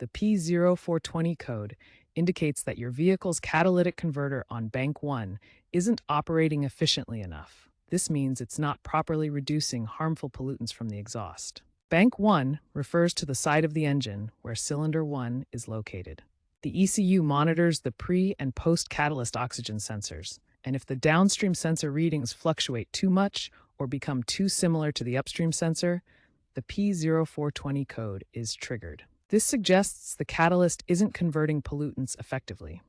The P0420 code indicates that your vehicle's catalytic converter on bank 1 isn't operating efficiently enough. This means it's not properly reducing harmful pollutants from the exhaust. Bank 1 refers to the side of the engine where cylinder 1 is located. The ECU monitors the pre- and post-catalyst oxygen sensors, and if the downstream sensor readings fluctuate too much or become too similar to the upstream sensor, the P0420 code is triggered. This suggests the catalyst isn't converting pollutants effectively.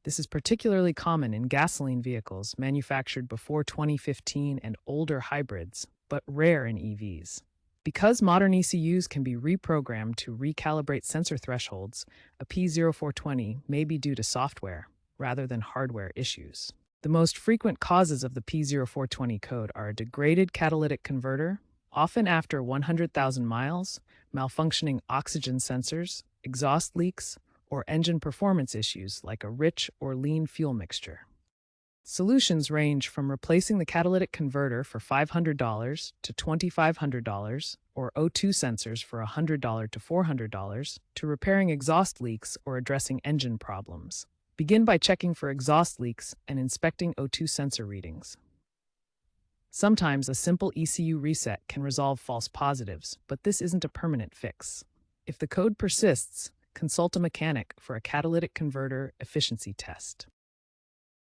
This is particularly common in gasoline vehicles manufactured before 2015 and older hybrids, but rare in EVs. Because modern ECUs can be reprogrammed to recalibrate sensor thresholds, a P0420 may be due to software rather than hardware issues. The most frequent causes of the P0420 code are a degraded catalytic converter, often after 100,000 miles, malfunctioning oxygen sensors, exhaust leaks, or engine performance issues like a rich or lean fuel mixture. Solutions range from replacing the catalytic converter for $500 to $2,500, or O2 sensors for $100 to $400, to repairing exhaust leaks or addressing engine problems. Begin by checking for exhaust leaks and inspecting O2 sensor readings. Sometimes a simple ECU reset can resolve false positives, but this isn't a permanent fix. If the code persists, consult a mechanic for a catalytic converter efficiency test.